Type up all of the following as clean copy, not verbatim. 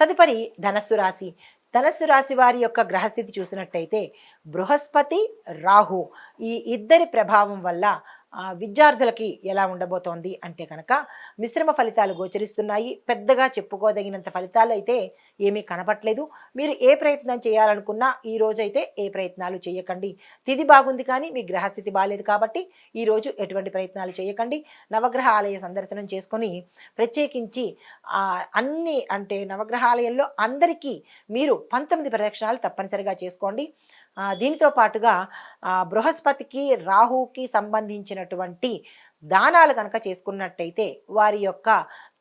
తదుపరి ధనస్సు రాశి. ధనస్సు రాశి వారి యొక్క గ్రహస్థితి చూసినట్టయితే బృహస్పతి, రాహు ఈ ఇద్దరి ప్రభావం వల్ల విద్యార్థులకి ఎలా ఉండబోతోంది అంటే కనుక మిశ్రమ ఫలితాలు గోచరిస్తున్నాయి. పెద్దగా చెప్పుకోదగినంత ఫలితాలు అయితే ఏమీ కనపట్లేదు. మీరు ఏ ప్రయత్నం చేయాలనుకున్నా ఈ రోజైతే ఏ ప్రయత్నాలు చేయకండి. తిథి బాగుంది కానీ మీ గ్రహస్థితి బాలేదు కాబట్టి ఈరోజు ఎటువంటి ప్రయత్నాలు చేయకండి. నవగ్రహ ఆలయ సందర్శనం చేసుకొని ప్రత్యేకించి అన్ని అంటే నవగ్రహాలయంలో అందరికీ మీరు 19 ప్రదక్షిణాలు తప్పనిసరిగా చేసుకోండి. దీనితో పాటుగా బృహస్పతికి, రాహుకి సంబంధించినటువంటి దానాలు కనుక చేసుకున్నట్టయితే వారి యొక్క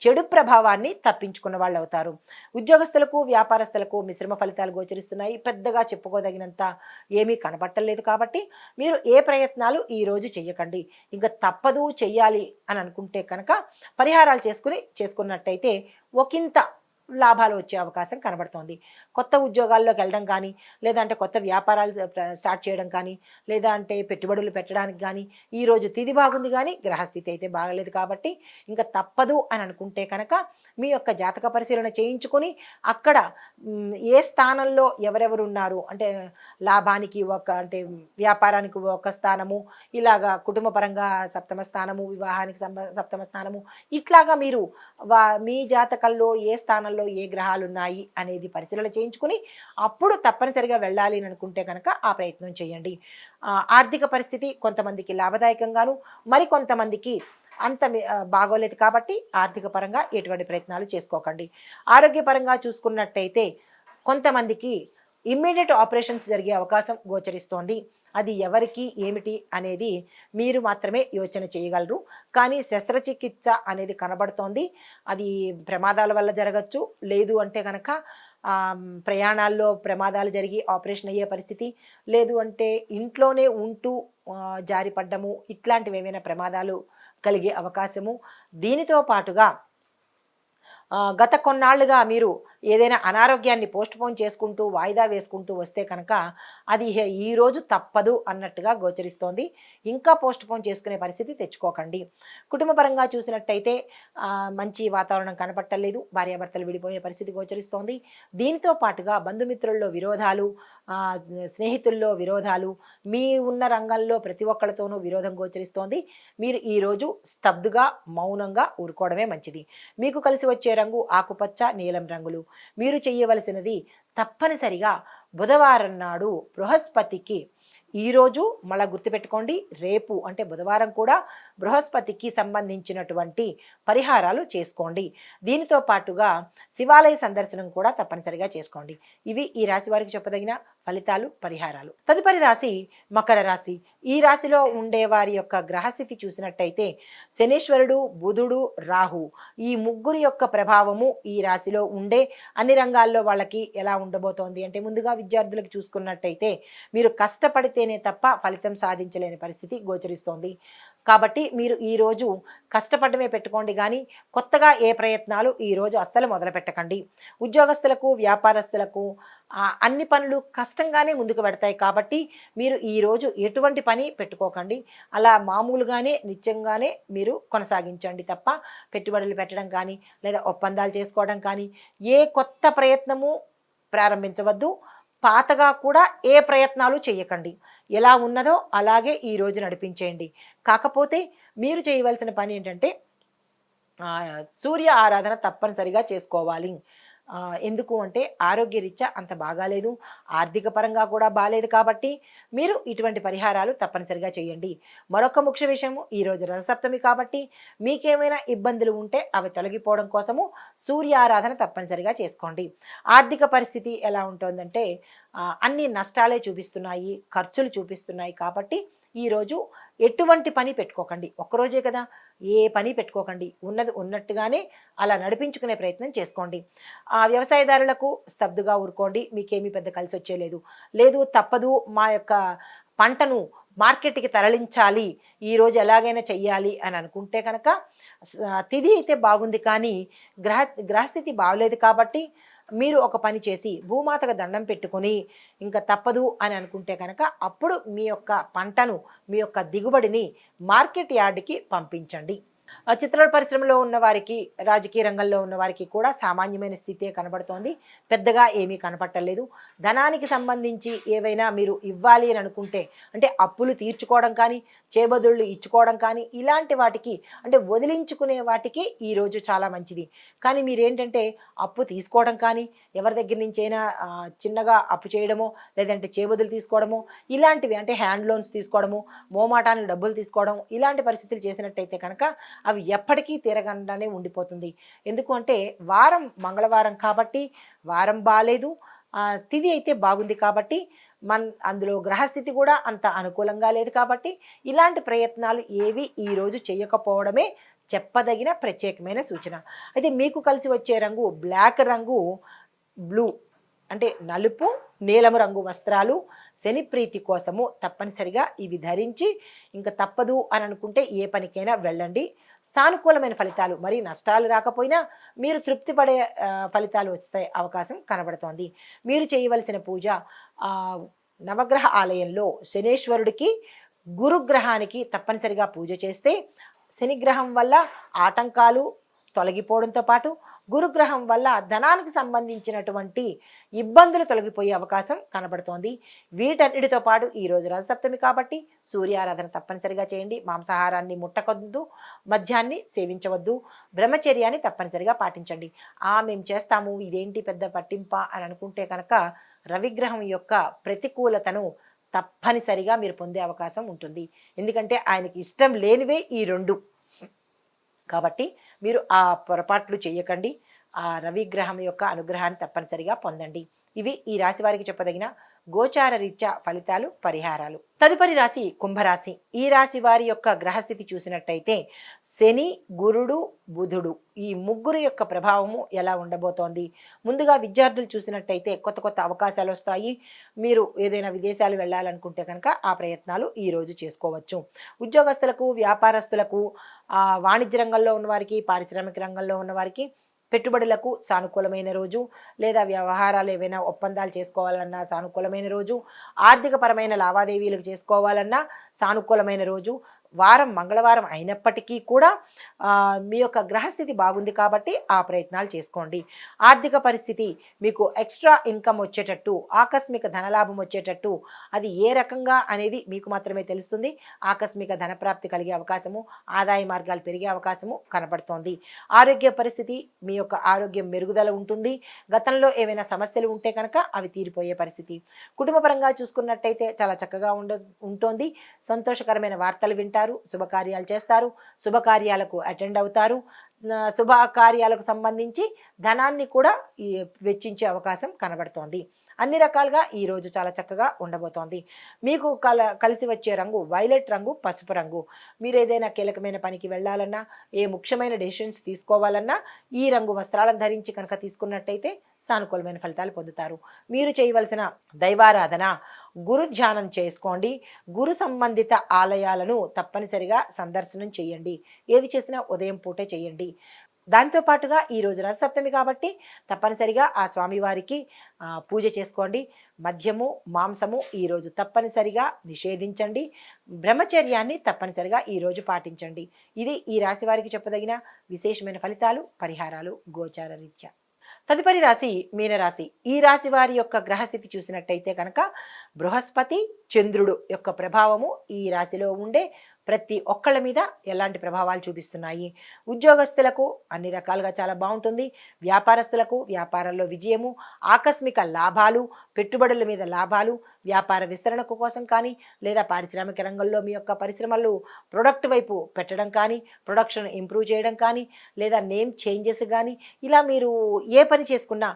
చెడు ప్రభావాన్ని తప్పించుకున్న వాళ్ళు అవుతారు. ఉద్యోగస్తులకు, వ్యాపారస్తులకు మిశ్రమ ఫలితాలు గోచరిస్తున్నాయి. పెద్దగా చెప్పుకోదగినంత ఏమీ కనపట్టలేదు కాబట్టి మీరు ఏ ప్రయత్నాలు ఈరోజు చెయ్యకండి. ఇంకా తప్పదు చెయ్యాలి అని అనుకుంటే కనుక పరిహారాలు చేసుకున్నట్టయితే ఒకంత లాభాలు వచ్చే అవకాశం కనబడుతోంది. కొత్త ఉద్యోగాల్లోకి వెళ్ళడం కానీ, లేదంటే కొత్త వ్యాపారాలు స్టార్ట్ చేయడం కానీ, లేదా అంటే పెట్టుబడులు పెట్టడానికి కానీ ఈరోజు తిథి బాగుంది కానీ గ్రహస్థితి అయితే బాగలేదు కాబట్టి ఇంకా తప్పదు అని అనుకుంటే కనుక మీ యొక్క జాతక పరిశీలన చేయించుకొని అక్కడ ఏ స్థానంలో ఎవరెవరు ఉన్నారు అంటే లాభానికి అంటే వ్యాపారానికి ఒక స్థానము, ఇలాగా కుటుంబ పరంగా సప్తమ స్థానము, వివాహానికి సప్తమ స్థానము, ఇట్లాగా మీరు మీ జాతకంలో ఏ స్థానంలో ఏ గ్రహాలు ఉన్నాయి అనేది పరిశీలన చేయించుకుని అప్పుడు తప్పనిసరిగా వెళ్ళాలి అని అనుకుంటే కనుక ఆ ప్రయత్నం చేయండి. ఆర్థిక పరిస్థితి కొంతమందికి లాభదాయకంగాను, మరికొంతమందికి అంత బాగోలేదు కాబట్టి ఆర్థిక పరంగా ఎటువంటి ప్రయత్నాలు చేసుకోకండి. ఆరోగ్యపరంగా చూసుకున్నట్టయితే కొంతమందికి ఇమ్మీడియట్ ఆపరేషన్స్ జరిగే అవకాశం గోచరిస్తోంది. అది ఎవరికి ఏమిటి అనేది మీరు మాత్రమే యోచన చేయగలరు. కానీ శస్త్రచికిత్స అనేది కనబడుతోంది. అది ప్రమాదాల వల్ల జరగచ్చు, లేదు అంటే కనుక ప్రయాణాల్లో ప్రమాదాలు జరిగి ఆపరేషన్ అయ్యే పరిస్థితి, లేదు అంటే ఇంట్లోనే ఉంటూ జారిపడ్డము, ఇట్లాంటివి ఏమైనా ప్రమాదాలు కలిగే అవకాశము. దీనితో పాటుగా గత కొన్నాళ్లుగా మీరు ఏదైనా అనారోగ్యాన్ని పోస్ట్పోన్ చేసుకుంటూ వాయిదా వేసుకుంటూ వస్తే కనుక అది ఈరోజు తప్పదు అన్నట్టుగా గోచరిస్తోంది. ఇంకా పోస్ట్పోన్ చేసుకునే పరిస్థితి తెచ్చుకోకండి. కుటుంబ పరంగా చూసినట్టయితే మంచి వాతావరణం కనపట్టలేదు. భార్యాభర్తలు విడిపోయే పరిస్థితి గోచరిస్తోంది. దీనితో పాటుగా బంధుమిత్రుల్లో విరోధాలు, స్నేహితుల్లో విరోధాలు, మీ ఉన్న రంగంలో ప్రతి ఒక్కరితోనూ విరోధం గోచరిస్తోంది. మీరు ఈరోజు స్తబ్దుగా మౌనంగా ఊరుకోవడమే మంచిది. మీకు కలిసి వచ్చే రంగు ఆకుపచ్చ, నీలం రంగులు. మీరు చేయవలసినది తప్పనిసరిగా బుధవారం నాడు బృహస్పతికి ఈరోజు మళ్ళీ గుర్తుపెట్టుకోండి, రేపు అంటే బుధవారం కూడా బృహస్పతికి సంబంధించినటువంటి పరిహారాలు చేసుకోండి. దీనితో పాటుగా శివాలయ సందర్శనం కూడా తప్పనిసరిగా చేసుకోండి. ఇవి ఈ రాశి వారికి చెప్పదగిన ఫలితాలు, పరిహారాలు. తదుపరి రాశి మకర రాశి. ఈ రాశిలో ఉండే వారి యొక్క గ్రహస్థితి చూసినట్టయితే శనీశ్వరుడు, బుధుడు, రాహు ఈ ముగ్గురి యొక్క ప్రభావము ఈ రాశిలో ఉండే అన్ని రంగాల్లో వాళ్ళకి ఎలా ఉండబోతోంది అంటే ముందుగా విద్యార్థులకు చూసుకున్నట్టయితే మీరు కష్టపడితేనే తప్ప ఫలితం సాధించలేని పరిస్థితి గోచరిస్తోంది. కాబట్టి మీరు ఈరోజు కష్టపడమే పెట్టుకోండి కానీ కొత్తగా ఏ ప్రయత్నాలు ఈరోజు అస్సలు మొదలు పెట్టకండి. ఉద్యోగస్తులకు, వ్యాపారస్తులకు అన్ని పనులు కష్టంగానే ముందుకు పెడతాయి కాబట్టి మీరు ఈరోజు ఎటువంటి పని పెట్టుకోకండి. అలా మామూలుగానే నిత్యంగానే మీరు కొనసాగించండి తప్ప పెట్టుబడులు పెట్టడం కానీ లేదా ఒప్పందాలు చేసుకోవడం కానీ ఏ కొత్త ప్రయత్నము ప్రారంభించవద్దు. పాతగా కూడా ఏ ప్రయత్నాలు చేయకండి. ఎలా ఉన్నదో అలాగే ఈరోజు నడిపించేయండి. కాకపోతే మీరు చేయవలసిన పని ఏంటంటే సూర్య ఆరాధన తప్పనిసరిగా చేసుకోవాలి. ఎందుకు అంటే ఆరోగ్యరీత్యా అంత బాగాలేదు, ఆర్థిక పరంగా కూడా బాగాలేదు కాబట్టి మీరు ఇటువంటి పరిహారాలు తప్పనిసరిగా చేయండి. మరొక ముఖ్య విషయము, ఈరోజు రథసప్తమి కాబట్టి మీకేమైనా ఇబ్బందులు ఉంటే అవి తొలగిపోవడం కోసము సూర్యారాధన తప్పనిసరిగా చేసుకోండి. ఆర్థిక పరిస్థితి ఎలా ఉంటుందంటే అన్ని నష్టాలే చూపిస్తున్నాయి, ఖర్చులు చూపిస్తున్నాయి కాబట్టి ఈరోజు ఎటువంటి పని పెట్టుకోకండి. ఒక్కరోజే కదా, ఏ పని పెట్టుకోకండి. ఉన్నది ఉన్నట్టుగానే అలా నడిపించుకునే ప్రయత్నం చేసుకోండి. వ్యవసాయదారులకు స్తబ్దుగా ఊరుకోండి, మీకేమీ పెద్ద కలిసి వచ్చేలేదు. లేదు తప్పదు, మా యొక్క పంటను మార్కెట్కి తరలించాలి, ఈరోజు ఎలాగైనా చెయ్యాలి అని అనుకుంటే కనుక తిథి అయితే బాగుంది కానీ గ్రహస్థితి బాగలేదు కాబట్టి మీరు ఒక పని చేసి భూమాతకు దండం పెట్టుకొని ఇంకా తప్పదు అని అనుకుంటే కనుక అప్పుడు మీ యొక్క పంటను, మీ యొక్క దిగుబడిని మార్కెట్ యార్డ్కి పంపించండి. చిత్ర పరిశ్రమలో ఉన్న వారికి, రాజకీయ రంగంలో ఉన్న వారికి కూడా సామాన్యమైన స్థితే కనబడుతోంది. పెద్దగా ఏమీ కనపట్టలేదు. ధనానికి సంబంధించి ఏవైనా మీరు ఇవ్వాలి అని అనుకుంటే, అంటే అప్పులు తీర్చుకోవడం కానీ, చేబదుళ్ళు ఇచ్చుకోవడం కానీ, ఇలాంటి వాటికి అంటే వదిలించుకునే వాటికి ఈరోజు చాలా మంచిది. కానీ మీరేంటంటే అప్పు తీసుకోవడం కానీ, ఎవరి దగ్గర నుంచైనా చిన్నగా అప్పు చేయడమో, లేదంటే చేబదులు తీసుకోవడమో, ఇలాంటివి అంటే హ్యాండ్ లోన్స్ తీసుకోవడము, మోమాటానికి డబ్బులు తీసుకోవడం, ఇలాంటి పరిస్థితులు చేసినట్టయితే కనుక అవి ఎప్పటికీ తిరగకుండానే ఉండిపోతుంది. ఎందుకు అంటే వారం మంగళవారం కాబట్టి వారం బాలేదు, తిథి అయితే బాగుంది కాబట్టి అందులో గ్రహస్థితి కూడా అంత అనుకూలంగా లేదు కాబట్టి ఇలాంటి ప్రయత్నాలు ఏవి ఈరోజు చేయకపోవడమే చెప్పదగిన ప్రత్యేకమైన సూచన. అయితే మీకు కలిసి వచ్చే రంగు బ్లాక్ రంగు, బ్లూ అంటే నలుపు, నీలము రంగు వస్త్రాలు శని ప్రీతి కోసము తప్పనిసరిగా ఇవి ధరించి ఇంకా తప్పదు అని అనుకుంటే ఏ పనికైనా వెళ్ళండి. సానుకూలమైన ఫలితాలు, మరి నష్టాలు రాకపోయినా మీరు తృప్తి పడే ఫలితాలు వస్తాయి అవకాశం కనబడుతోంది. మీరు చేయవలసిన పూజ నవగ్రహ ఆలయంలో శనేశ్వరుడికి, గురుగ్రహానికి తప్పనిసరిగా పూజ చేస్తే శనిగ్రహం వల్ల ఆటంకాలు తొలగిపోవడంతో పాటు గురుగ్రహం వల్ల ధనానికి సంబంధించినటువంటి ఇబ్బందులు తొలగిపోయే అవకాశం కనబడుతోంది. వీటన్నిటితో పాటు ఈరోజు రథసప్తమి కాబట్టి సూర్యారాధన తప్పనిసరిగా చేయండి. మాంసాహారాన్ని ముట్టకొద్దు, మద్యాన్ని సేవించవద్దు, బ్రహ్మచర్యాన్ని తప్పనిసరిగా పాటించండి. మేము చేస్తాము, ఇదేంటి పెద్ద పట్టింప అని అనుకుంటే కనుక రవిగ్రహం యొక్క ప్రతికూలతను తప్పనిసరిగా మీరు పొందే అవకాశం ఉంటుంది. ఎందుకంటే ఆయనకి ఇష్టం లేనివే ఈ రెండు కాబట్టి మీరు ఆ పొరపాట్లు చేయకండి. ఆ రవిగ్రహం యొక్క అనుగ్రహాన్ని తప్పనిసరిగా పొందండి. ఇవి ఈ రాశి వారికి చెప్పదగిన గోచార రీత్యా ఫలితాలు, పరిహారాలు. తదుపరి రాశి కుంభరాశి. ఈ రాశి వారి యొక్క గ్రహస్థితి చూసినట్టయితే శని, గురుడు, బుధుడు ఈ ముగ్గురు యొక్క ప్రభావము ఎలా ఉండబోతోంది. ముందుగా విద్యార్థులు చూసినట్టయితే కొత్త కొత్త అవకాశాలు వస్తాయి. మీరు ఏదైనా విదేశాలు వెళ్ళాలనుకుంటే కనుక ఆ ప్రయత్నాలు ఈరోజు చేసుకోవచ్చు. ఉద్యోగస్తులకు, వ్యాపారస్తులకు, వాణిజ్య రంగంలో ఉన్నవారికి, పారిశ్రామిక రంగంలో ఉన్నవారికి పెట్టుబడులకు సానుకూలమైన రోజు, లేదా వ్యవహారాలు ఏవైనా ఒప్పందాలు చేసుకోవాలన్నా సానుకూలమైన రోజు, ఆర్థికపరమైన లావాదేవీలు చేసుకోవాలన్నా సానుకూలమైన రోజు. వారం మంగళవారం అయినప్పటికీ కూడా మీ యొక్క గ్రహస్థితి బాగుంది కాబట్టి ఆ ప్రయత్నాలు చేసుకోండి. ఆర్థిక పరిస్థితి మీకు ఎక్స్ట్రా ఇన్కమ్ వచ్చేటట్టు, ఆకస్మిక ధనలాభం వచ్చేటట్టు, అది ఏ రకంగా అనేది మీకు మాత్రమే తెలుస్తుంది. ఆకస్మిక ధనప్రాప్తి కలిగే అవకాశము, ఆదాయ మార్గాలు పెరిగే అవకాశము కనపడుతోంది. ఆరోగ్య పరిస్థితి, మీ యొక్క ఆరోగ్యం మెరుగుదల ఉంటుంది. గతంలో ఏవైనా సమస్యలు ఉంటే కనుక అవి తీరిపోయే పరిస్థితి. కుటుంబ పరంగా చూసుకున్నట్టయితే చాలా చక్కగా ఉంటుంది. సంతోషకరమైన వార్తలు వింటారు, శుభకార్యాలు చేస్తారు, శుభకార్యాలకు అటెండ్ అవుతారు. శుభకార్యాలకు సంబంధించి ధనాన్ని కూడా వెచ్చించే అవకాశం కనబడుతోంది. అన్ని రకాలుగా ఈరోజు చాలా చక్కగా ఉండబోతోంది. మీకు కలిసి వచ్చే రంగు వైలెట్ రంగు, పసుపు రంగు. మీరు ఏదైనా కీలకమైన పనికి వెళ్ళాలన్నా, ఏ ముఖ్యమైన డెసిషన్స్ తీసుకోవాలన్నా ఈ రంగు వస్త్రాలను ధరించి కనుక తీసుకున్నట్టయితే సానుకూలమైన ఫలితాలు పొందుతారు. మీరు చేయవలసిన దైవారాధన, గురు ధ్యానం చేసుకోండి. గురు సంబంధిత ఆలయాలను తప్పనిసరిగా సందర్శనం చేయండి. ఏది చేసినా ఉదయం పూటే చేయండి. దాంతోపాటుగా ఈరోజు రథసప్తమి కాబట్టి తప్పనిసరిగా ఆ స్వామివారికి పూజ చేసుకోండి. మద్యము, మాంసము ఈరోజు తప్పనిసరిగా నిషేధించండి. బ్రహ్మచర్యాన్ని తప్పనిసరిగా ఈరోజు పాటించండి. ఇది ఈ రాశి వారికి చెప్పదగిన విశేషమైన ఫలితాలు, పరిహారాలు గోచార రీత్యా. తదుపరి రాశి మీనరాశి. ఈ రాశి వారి యొక్క గ్రహస్థితి చూసినట్టయితే కనుక బృహస్పతి, చంద్రుడు యొక్క ప్రభావము ఈ రాశిలో ఉండే ప్రతి ఒక్కళ్ళ మీద ఎలాంటి ప్రభావాలు చూపిస్తున్నాయి. ఉద్యోగస్తులకు అన్ని రకాలుగా చాలా బాగుంటుంది. వ్యాపారస్తులకు వ్యాపారంలో విజయము, ఆకస్మిక లాభాలు, పెట్టుబడుల మీద లాభాలు, వ్యాపార విస్తరణకు కోసం కానీ, లేదా పారిశ్రామిక రంగంలో మీ యొక్క పరిశ్రమలు ప్రొడక్ట్ వైపు పెట్టడం కానీ, ప్రొడక్షన్ ఇంప్రూవ్ చేయడం కానీ, లేదా నేమ్ చేంజెస్ కానీ, ఇలా మీరు ఏ పని చేసుకున్నా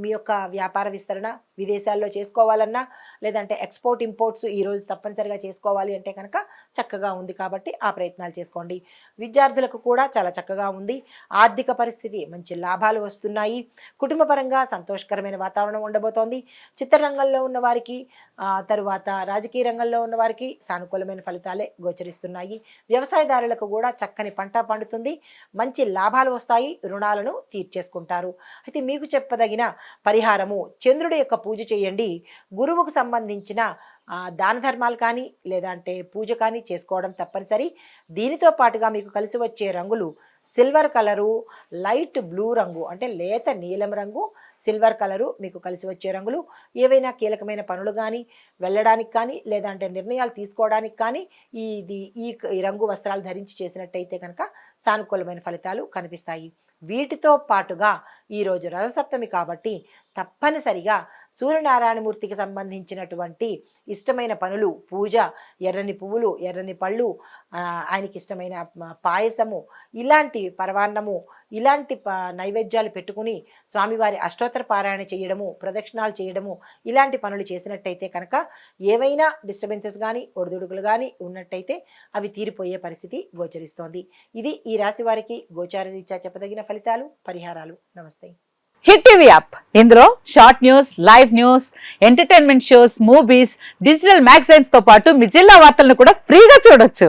మీ యొక్క వ్యాపార విస్తరణ విదేశాల్లో చేసుకోవాలన్నా, లేదంటే ఎక్స్పోర్ట్ ఇంపోర్ట్స్ ఈరోజు తప్పనిసరిగా చేసుకోవాలి అంటే కనుక చక్కగా ఉంది కాబట్టి ఆ ప్రయత్నాలు చేసుకోండి. విద్యార్థులకు కూడా చాలా చక్కగా ఉంది. ఆర్థిక పరిస్థితి మంచి లాభాలు వస్తున్నాయి. కుటుంబపరంగా సంతోషకరమైన వాతావరణం ఉండబోతోంది. చిత్రరంగంలో ఉన్న వారికి, తరువాత రాజకీయ రంగంలో ఉన్న వారికి సానుకూలమైన ఫలితాలే గోచరిస్తున్నాయి. వ్యవసాయదారులకు కూడా చక్కని పంట పండుతుంది. మంచి లాభాలు వస్తాయి. రుణాలను తీర్చేసుకుంటారు. అయితే మీకు చెప్పదగిన పరిహారము, చంద్రుడి యొక్క పూజ చేయండి. గురువుకు సంబంధించిన దాన ధర్మాలు కానీ లేదంటే పూజ కానీ చేసుకోవడం తప్పనిసరి. దీనితో పాటుగా మీకు కలిసి వచ్చే రంగులు సిల్వర్ కలరు, లైట్ బ్లూ రంగు అంటే లేత నీలం రంగు, సిల్వర్ కలరు మీకు కలిసి వచ్చే రంగులు. ఏవైనా కీలకమైన పనులు కానీ వెళ్ళడానికి కానీ లేదంటే నిర్ణయాలు తీసుకోవడానికి కానీ ఈ రంగు వస్త్రాలు ధరించి చేసినట్టయితే కనుక సానుకూలమైన ఫలితాలు కనిపిస్తాయి. వీటితో పాటుగా ఈరోజు రథసప్తమి కాబట్టి తప్పనిసరిగా సూర్యనారాయణమూర్తికి సంబంధించినటువంటి ఇష్టమైన పనులు, పూజ, ఎర్రని పువ్వులు, ఎర్రని పళ్ళు, ఆయనకి ఇష్టమైన పాయసము, ఇలాంటి పరవాన్నము, ఇలాంటి నైవేద్యాలు పెట్టుకుని స్వామివారి అష్టోత్తర పారాయణ చేయడము, ప్రదక్షిణాలు చేయడము, ఇలాంటి పనులు చేసినట్టయితే కనుక ఏవైనా డిస్టర్బెన్సెస్ కానీ ఒడిదుడుకులు కానీ ఉన్నట్టయితే అవి తీరిపోయే పరిస్థితి గోచరిస్తోంది. ఇది ఈ రాశి వారికి గోచార రీత్యా చెప్పదగిన ఫలితాలు, పరిహారాలు. నమస్తే. హిట్ టీవీ యాప్, ఇందులో short news, live news, entertainment shows, movies, digital magazines తో పాటు మీ జిల్లా వార్తలను కూడా ఫ్రీగా చూడొచ్చు.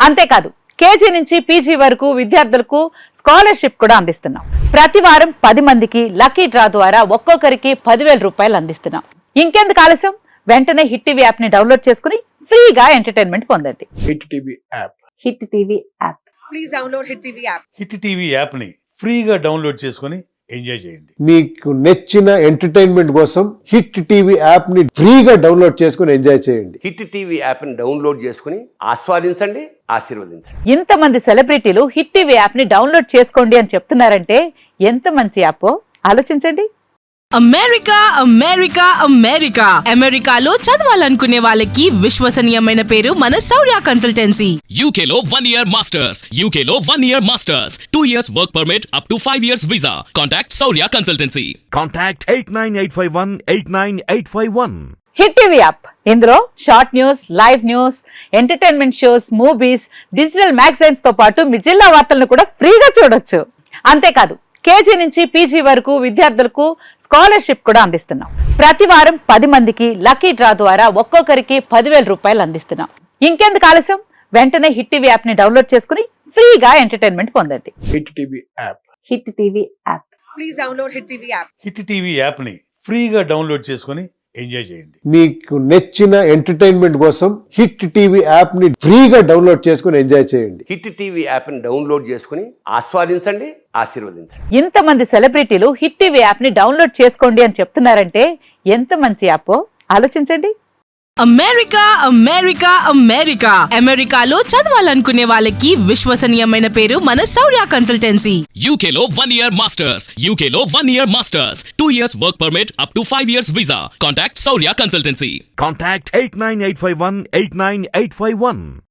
అంతేకాదు కేజీ నుంచి పీజీ వరకు విద్యార్థులకు స్కాలర్షిప్ కూడా అందిస్తున్నాం. ప్రతి వారం 10 మందికి లక్కీ డ్రా ద్వారా ఒక్కొక్కరికి 10,000 రూపాయలు అందిస్తున్నాం. ఇంకెందుకు ఆలస్యం, వెంటనే హిట్ టీవీ యాప్ ని డౌన్లోడ్ చేసుకుని ఫ్రీగా ఎంటర్టైన్మెంట్ పొందండి. Hit TV app. Hit TV app. Please download hit TV app. Hit TV app ని ఫ్రీగా డౌన్లోడ్ చేసుకొని ఎంజాయ్ చేయండి. మీకు నచ్చిన ఎంటర్టైన్మెంట్ కోసం హిట్ టీవీ యాప్ ని ఫ్రీగా డౌన్లోడ్ చేసుకొని ఎంజాయ్ చేయండి. హిట్ టీవీ యాప్ ని డౌన్లోడ్ చేసుకుని ఆస్వాదించండి, ఆశీర్వదించండి. ఇంతమంది సెలబ్రిటీలు హిట్ టీవీ యాప్ ని డౌన్లోడ్ చేసుకోండి అని చెప్తున్నారంటే ఎంత మంచి యాప్ ఆలోచించండి. అమెరికా అమెరికా అమెరికా అమెరికాలో చదవాలనుకునే వాళ్ళకి విశ్వసనీయమైన పేరు మన శౌర్య కన్సల్టెన్సీ. UK లో 1 year masters. UK లో 1 year masters. 2 years work permit up to 5 years visa. Contact Saurya Consultancy. Contact 89851 89851. Hit TV app, ఇందులో short news, live news, entertainment shows, movies, digital magazines తో పాటు మీ జిల్లా వార్తలను కూడా ఫ్రీగా చూడొచ్చు. అంతేకాదు కేజీ నుంచి పీజీ వరకు విద్యార్థులకు స్కాలర్షిప్ కూడా అందిస్తున్నాం. ప్రతి వారం 10 మందికి లక్కీ డ్రా ద్వారా ఒక్కొక్కరికి 10,000 రూపాయలు అందిస్తున్నాం. ఇంకెందుకు ఆలస్యం, వెంటనే హిట్ టీవీ యాప్ ని డౌన్లోడ్ చేసుకుని ఫ్రీగా ఎంటర్టైన్మెంట్ పొందండి. Hit TV app. Hit TV app. Please download hit TV app. Hit TV app ని ఫ్రీగా డౌన్లోడ్ చేసుకొని ఎంజాయ్ చేయండి. మీకు నచ్చిన ఎంటర్టైన్మెంట్ కోసం హిట్ టీవీ యాప్ ని ఫ్రీగా డౌన్లోడ్ చేసుకొని ఎంజాయ్ చేయండి. హిట్ టీవీ యాప్ ని డౌన్లోడ్ చేసుకుని ఆస్వాదించండి, ఆశీర్వదించండి. ఇంతమంది సెలబ్రిటీలు హిట్ టీవీ యాప్ ని డౌన్లోడ్ చేసుకోండి అని చెప్తున్నారంటే ఎంత మంచి యాప్ ఆలోచించండి. అమెరికా అమెరికా అమెరికా అమెరికాలో చదవాలనుకునే వాళ్ళకి విశ్వసనీయమైన పేరు మన శౌర్య కన్సల్టెన్సీ. UK లో 1 year masters. UK లో 1 year masters. 2 years work permit up to 5 years visa. Contact Saurya Consultancy. Contact 89851 89851.